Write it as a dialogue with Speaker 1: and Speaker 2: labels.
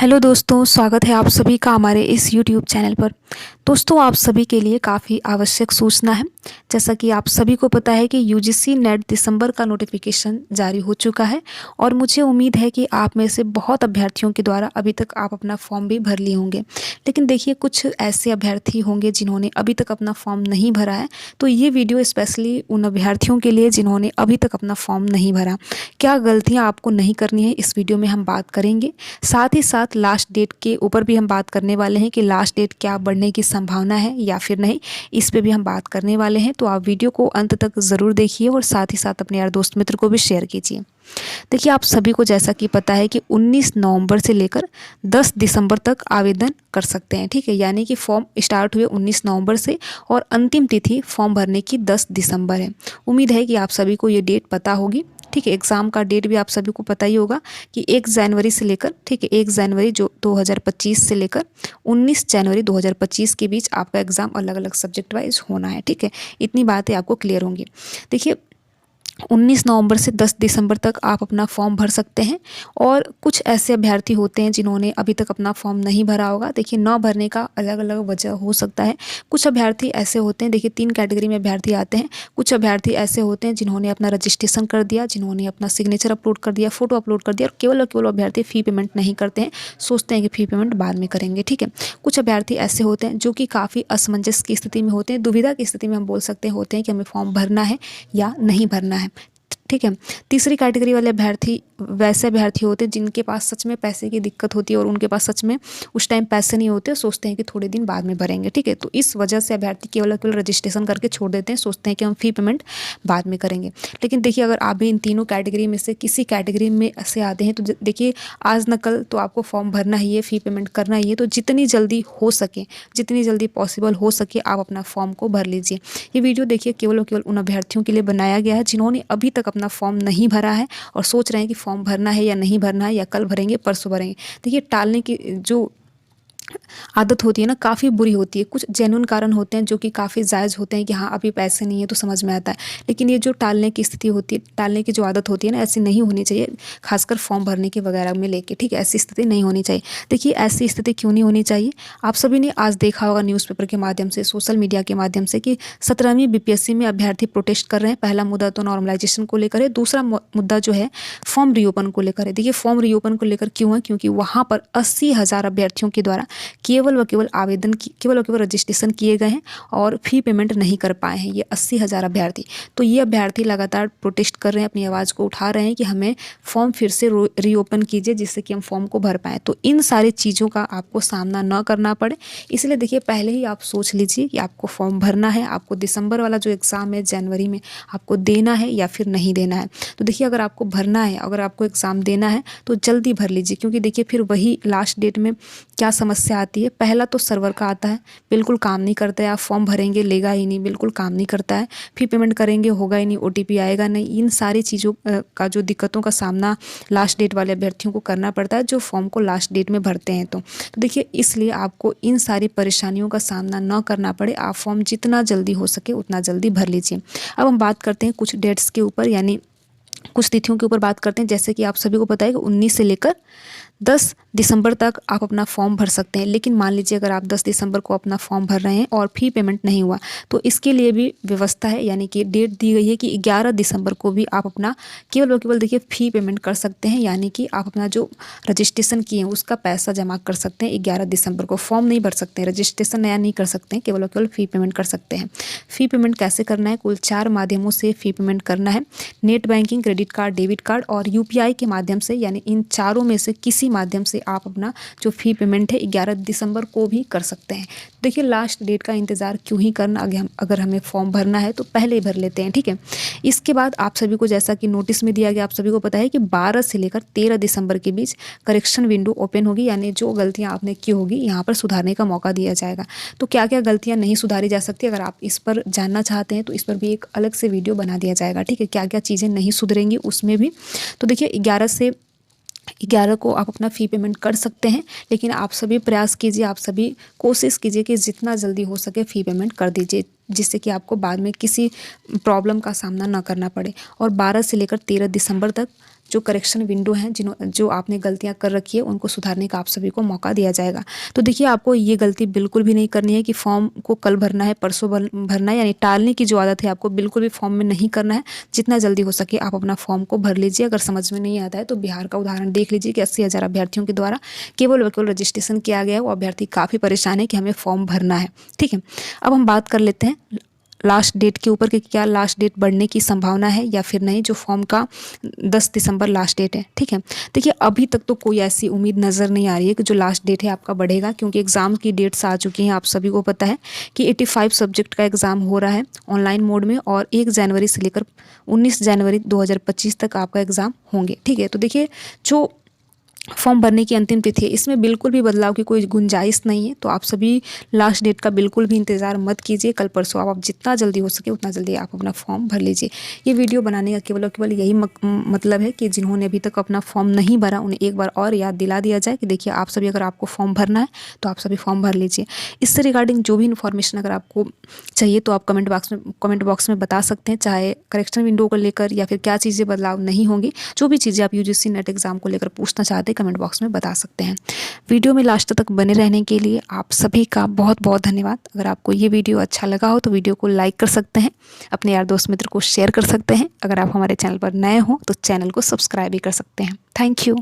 Speaker 1: Hello दोस्तों, स्वागत है आप सभी का हमारे इस यूट्यूब चैनल पर। दोस्तों, आप सभी के लिए काफ़ी आवश्यक सूचना है। जैसा कि आप सभी को पता है कि यूजीसी नेट दिसंबर का नोटिफिकेशन जारी हो चुका है और मुझे उम्मीद है कि आप में से बहुत अभ्यर्थियों के द्वारा अभी तक आप अपना फॉर्म भी भर लिए होंगे। लेकिन देखिए, कुछ ऐसे अभ्यर्थी होंगे जिन्होंने अभी तक अपना फॉर्म नहीं भरा है, तो ये वीडियो स्पेशली उन अभ्यर्थियों के लिए जिन्होंने अभी तक अपना फॉर्म नहीं भरा। क्या गलतियाँ आपको नहीं करनी है, इस वीडियो में हम बात करेंगे। साथ ही साथ लास्ट डेट के ऊपर भी हम बात करने वाले हैं कि लास्ट डेट क्या बढ़ने की संभावना है या फिर नहीं, इस पे भी हम बात करने वाले हैं। तो आप वीडियो को अंत तक ज़रूर देखिए और साथ ही साथ अपने यार दोस्त मित्र को भी शेयर कीजिए। देखिए, आप सभी को जैसा कि पता है कि 19 नवंबर से लेकर 10 दिसंबर तक आवेदन कर सकते हैं, ठीक है। यानी कि फॉर्म स्टार्ट हुए 19 नवंबर से और अंतिम तिथि फॉर्म भरने की 10 दिसंबर है। उम्मीद है कि आप सभी को ये डेट पता होगी, ठीक है। एग्ज़ाम का डेट भी आप सभी को पता ही होगा कि 1 जनवरी से लेकर, ठीक है, 1 जनवरी जो 2025 से लेकर 19 जनवरी 2025 के बीच आपका एग्ज़ाम अलग अलग सब्जेक्ट वाइज होना है, ठीक है। इतनी बातें आपको क्लियर होंगी। देखिए, 19 नवंबर से 10 दिसंबर तक आप अपना फॉर्म भर सकते हैं और कुछ ऐसे अभ्यर्थी होते हैं जिन्होंने अभी तक अपना फॉर्म नहीं भरा होगा। देखिए, न भरने का अलग अलग वजह हो सकता है। कुछ अभ्यर्थी ऐसे होते हैं, देखिए 3 कैटेगरी में अभ्यर्थी आते हैं। कुछ अभ्यर्थी ऐसे होते हैं जिन्होंने अपना रजिस्ट्रेशन कर दिया, जिन्होंने अपना सिग्नेचर अपलोड कर दिया, फोटो अपलोड कर दिया और केवल अभ्यर्थी फ़ी पेमेंट नहीं करते हैं, सोचते हैं कि फ़ी पेमेंट बाद में करेंगे, ठीक है। कुछ अभ्यर्थी ऐसे होते हैं जो कि काफ़ी असमंजस की स्थिति में होते हैं, दुविधा की स्थिति में हम बोल सकते होते हैं कि हमें फॉर्म भरना है या नहीं भरना है, ठीक है। तीसरी कैटेगरी वाले अभ्यर्थी वैसे अभ्यर्थी होते हैं जिनके पास सच में पैसे की दिक्कत होती है और उनके पास सच में उस टाइम पैसे नहीं होते, सोचते हैं कि थोड़े दिन बाद में भरेंगे, ठीक है। तो इस वजह से अभ्यर्थी केवल रजिस्ट्रेशन करके छोड़ देते हैं, सोचते हैं कि हम फ़ी पेमेंट बाद में करेंगे। लेकिन देखिए, अगर आप भी इन तीनों कैटेगरी में से किसी कैटेगरी में से आते हैं तो देखिए, आज न कल तो आपको फॉर्म भरना ही है, फ़ी पेमेंट करना ही है। तो जितनी जल्दी हो सके, जितनी जल्दी पॉसिबल हो सके, आप अपना फॉर्म को भर लीजिए। ये वीडियो देखिए केवल उन अभ्यर्थियों के लिए बनाया गया है जिन्होंने अभी तक अपना फॉर्म नहीं भरा है और सोच रहे हैं कि फॉर्म भरना है या नहीं भरना है, या कल भरेंगे, परसों भरेंगे। देखिए, टालने की जो आदत होती है ना, काफ़ी बुरी होती है। कुछ जेन्युइन कारण होते हैं जो कि काफ़ी जायज़ होते हैं कि हाँ, अभी पैसे नहीं है, तो समझ में आता है। लेकिन ये जो टालने की स्थिति होती है, टालने की जो आदत होती है ना, ऐसी नहीं होनी चाहिए, खासकर फॉर्म भरने के वगैरह में लेके, ठीक है। ऐसी स्थिति नहीं होनी चाहिए। देखिए, ऐसी स्थिति क्यों नहीं होनी चाहिए, आप सभी ने आज देखा होगा न्यूज़पेपर के माध्यम से, सोशल मीडिया के माध्यम से, कि 17वीं बीपीएससी में अभ्यर्थी प्रोटेस्ट कर रहे हैं। पहला मुद्दा तो नॉर्मलाइजेशन को लेकर है, दूसरा मुद्दा जो है फॉर्म रीओपन को लेकर है। देखिए, फॉर्म रीओपन को लेकर क्यों है, क्योंकि वहाँ पर 80,000 अभ्यर्थियों के द्वारा केवल व केवल आवेदन की केवल व केवल रजिस्ट्रेशन किए गए हैं और फ़ी पेमेंट नहीं कर पाए हैं, ये 80,000 अभ्यर्थी। तो ये अभ्यर्थी लगातार प्रोटेस्ट कर रहे हैं, अपनी आवाज़ को उठा रहे हैं कि हमें फॉर्म फिर से रीओपन कीजिए, जिससे कि हम फॉर्म को भर पाएँ। तो इन सारी चीज़ों का आपको सामना न करना पड़े, इसलिए देखिए पहले ही आप सोच लीजिए कि आपको फॉर्म भरना है, आपको दिसंबर वाला जो एग्ज़ाम है जनवरी में आपको देना है या फिर नहीं देना है। तो देखिए, अगर आपको भरना है, अगर आपको एग्ज़ाम देना है, तो जल्दी भर लीजिए, क्योंकि देखिए फिर वही लास्ट डेट में क्या समस्या आती है। पहला तो सर्वर का आता है, बिल्कुल काम नहीं करता है। आप फॉर्म भरेंगे, लेगा ही नहीं, बिल्कुल काम नहीं करता है। फ़ी पेमेंट करेंगे, होगा ही नहीं, ओटीपी आएगा नहीं। इन सारी चीज़ों का जो दिक्कतों का सामना लास्ट डेट वाले अभ्यर्थियों को करना पड़ता है, जो फॉर्म को लास्ट डेट में भरते हैं। तो देखिए, इसलिए आपको इन सारी परेशानियों का सामना न करना पड़े, आप फॉर्म जितना जल्दी हो सके उतना जल्दी भर लीजिए। अब हम बात करते हैं कुछ डेट्स के ऊपर, यानी कुछ तिथियों के ऊपर बात करते हैं। जैसे कि आप सभी को पता है कि 19 से लेकर 10 दिसंबर तक आप अपना फॉर्म भर सकते हैं। लेकिन मान लीजिए, अगर आप 10 दिसंबर को अपना फॉर्म भर रहे हैं और फ़ी पेमेंट नहीं हुआ, तो इसके लिए भी व्यवस्था है, यानी कि डेट दी गई है कि 11 दिसंबर को भी आप अपना केवल और केवल देखिए फ़ी पेमेंट कर सकते हैं। यानी कि आप अपना जो रजिस्ट्रेशन किए हैं उसका पैसा जमा कर सकते हैं 11 दिसंबर को। फॉर्म नहीं भर सकते, रजिस्ट्रेशन नया नहीं कर सकते हैं, केवल और केवल फ़ी पेमेंट कर सकते हैं। फ़ी पेमेंट कैसे करना है, कुल 4 माध्यमों से फ़ी पेमेंट करना है। Net banking, credit card, debit card और यूपीआई के माध्यम से, यानी इन चारों में से किसी माध्यम से आप अपना जो फ़ी पेमेंट है 11 दिसंबर को भी कर सकते हैं। देखिए, लास्ट डेट का इंतज़ार क्यों ही करना, अगर हमें फॉर्म भरना है तो पहले ही भर लेते हैं, ठीक है। इसके बाद आप सभी को, जैसा कि नोटिस में दिया गया, आप सभी को पता है कि 12 से लेकर 13 दिसंबर के बीच करेक्शन विंडो ओपन होगी, यानी जो गलतियाँ आपने की होगी यहाँ पर सुधारने का मौका दिया जाएगा। तो क्या क्या गलतियाँ नहीं सुधारी जा सकती, अगर आप इस पर जानना चाहते हैं तो इस पर भी एक अलग से वीडियो बना दिया जाएगा, ठीक है। क्या क्या चीज़ें नहीं सुधरेंगी उसमें भी। तो देखिए, 11 को आप अपना फ़ी पेमेंट कर सकते हैं, लेकिन आप सभी प्रयास कीजिए, आप सभी कोशिश कीजिए कि जितना जल्दी हो सके फ़ी पेमेंट कर दीजिए, जिससे कि आपको बाद में किसी प्रॉब्लम का सामना ना करना पड़े। और 12 से लेकर 13 दिसंबर तक जो करेक्शन विंडो हैं जो आपने गलतियाँ कर रखी है उनको सुधारने का आप सभी को मौका दिया जाएगा। तो देखिए आपको ये गलती बिल्कुल भी नहीं करनी है कि फॉर्म को कल भरना है, परसों भरना है, यानी टालने की जो आदत है आपको बिल्कुल भी फॉर्म में नहीं करना है। जितना जल्दी हो सके आप अपना फॉर्म को भर लीजिए। अगर समझ में नहीं आता है तो बिहार का उदाहरण देख लीजिए कि 80,000 अभ्यर्थियों के द्वारा केवल रजिस्ट्रेशन किया गया है। वो अभ्यर्थी काफ़ी परेशान है कि हमें फॉर्म भरना है। ठीक है, अब हम बात कर लेते हैं लास्ट डेट के ऊपर कि क्या लास्ट डेट बढ़ने की संभावना है या फिर नहीं। जो फॉर्म का 10 दिसंबर लास्ट डेट है। ठीक है, देखिए अभी तक तो कोई ऐसी उम्मीद नज़र नहीं आ रही है कि जो लास्ट डेट है आपका बढ़ेगा, क्योंकि एग्ज़ाम की डेट्स आ चुकी हैं। आप सभी को पता है कि 85 सब्जेक्ट का एग्ज़ाम हो रहा है ऑनलाइन मोड में, और 1 जनवरी से लेकर 19 जनवरी 2025 तक आपका एग्ज़ाम होंगे। ठीक है, तो देखिए जो फॉर्म भरने की अंतिम तिथि है इसमें बिल्कुल भी बदलाव की कोई गुंजाइश नहीं है। तो आप सभी लास्ट डेट का बिल्कुल भी इंतज़ार मत कीजिए। कल परसों आप जितना जल्दी हो सके उतना जल्दी आप अपना फॉर्म भर लीजिए। ये वीडियो बनाने का केवल और केवल यही मतलब है कि जिन्होंने अभी तक अपना फॉर्म नहीं भरा उन्हें एक बार और याद दिला दिया जाए कि देखिए आप सभी अगर आपको फॉर्म भरना है तो आप सभी फॉर्म भर लीजिए। इससे रिगार्डिंग जो भी इन्फॉर्मेशन अगर आपको चाहिए तो आप कमेंट बॉक्स में बता सकते हैं, चाहे करेक्शन विंडो को लेकर या फिर क्या चीज़ें बदलाव नहीं होंगी। जो भी चीज़ें आप यूजीसी नेट एग्ज़ाम को लेकर पूछना चाहते हैं कमेंट बॉक्स में बता सकते हैं। वीडियो में लास्ट तक बने रहने के लिए आप सभी का बहुत बहुत धन्यवाद। अगर आपको ये वीडियो अच्छा लगा हो तो वीडियो को लाइक कर सकते हैं, अपने यार दोस्त मित्र को शेयर कर सकते हैं। अगर आप हमारे चैनल पर नए हो तो चैनल को सब्सक्राइब भी कर सकते हैं। Thank you.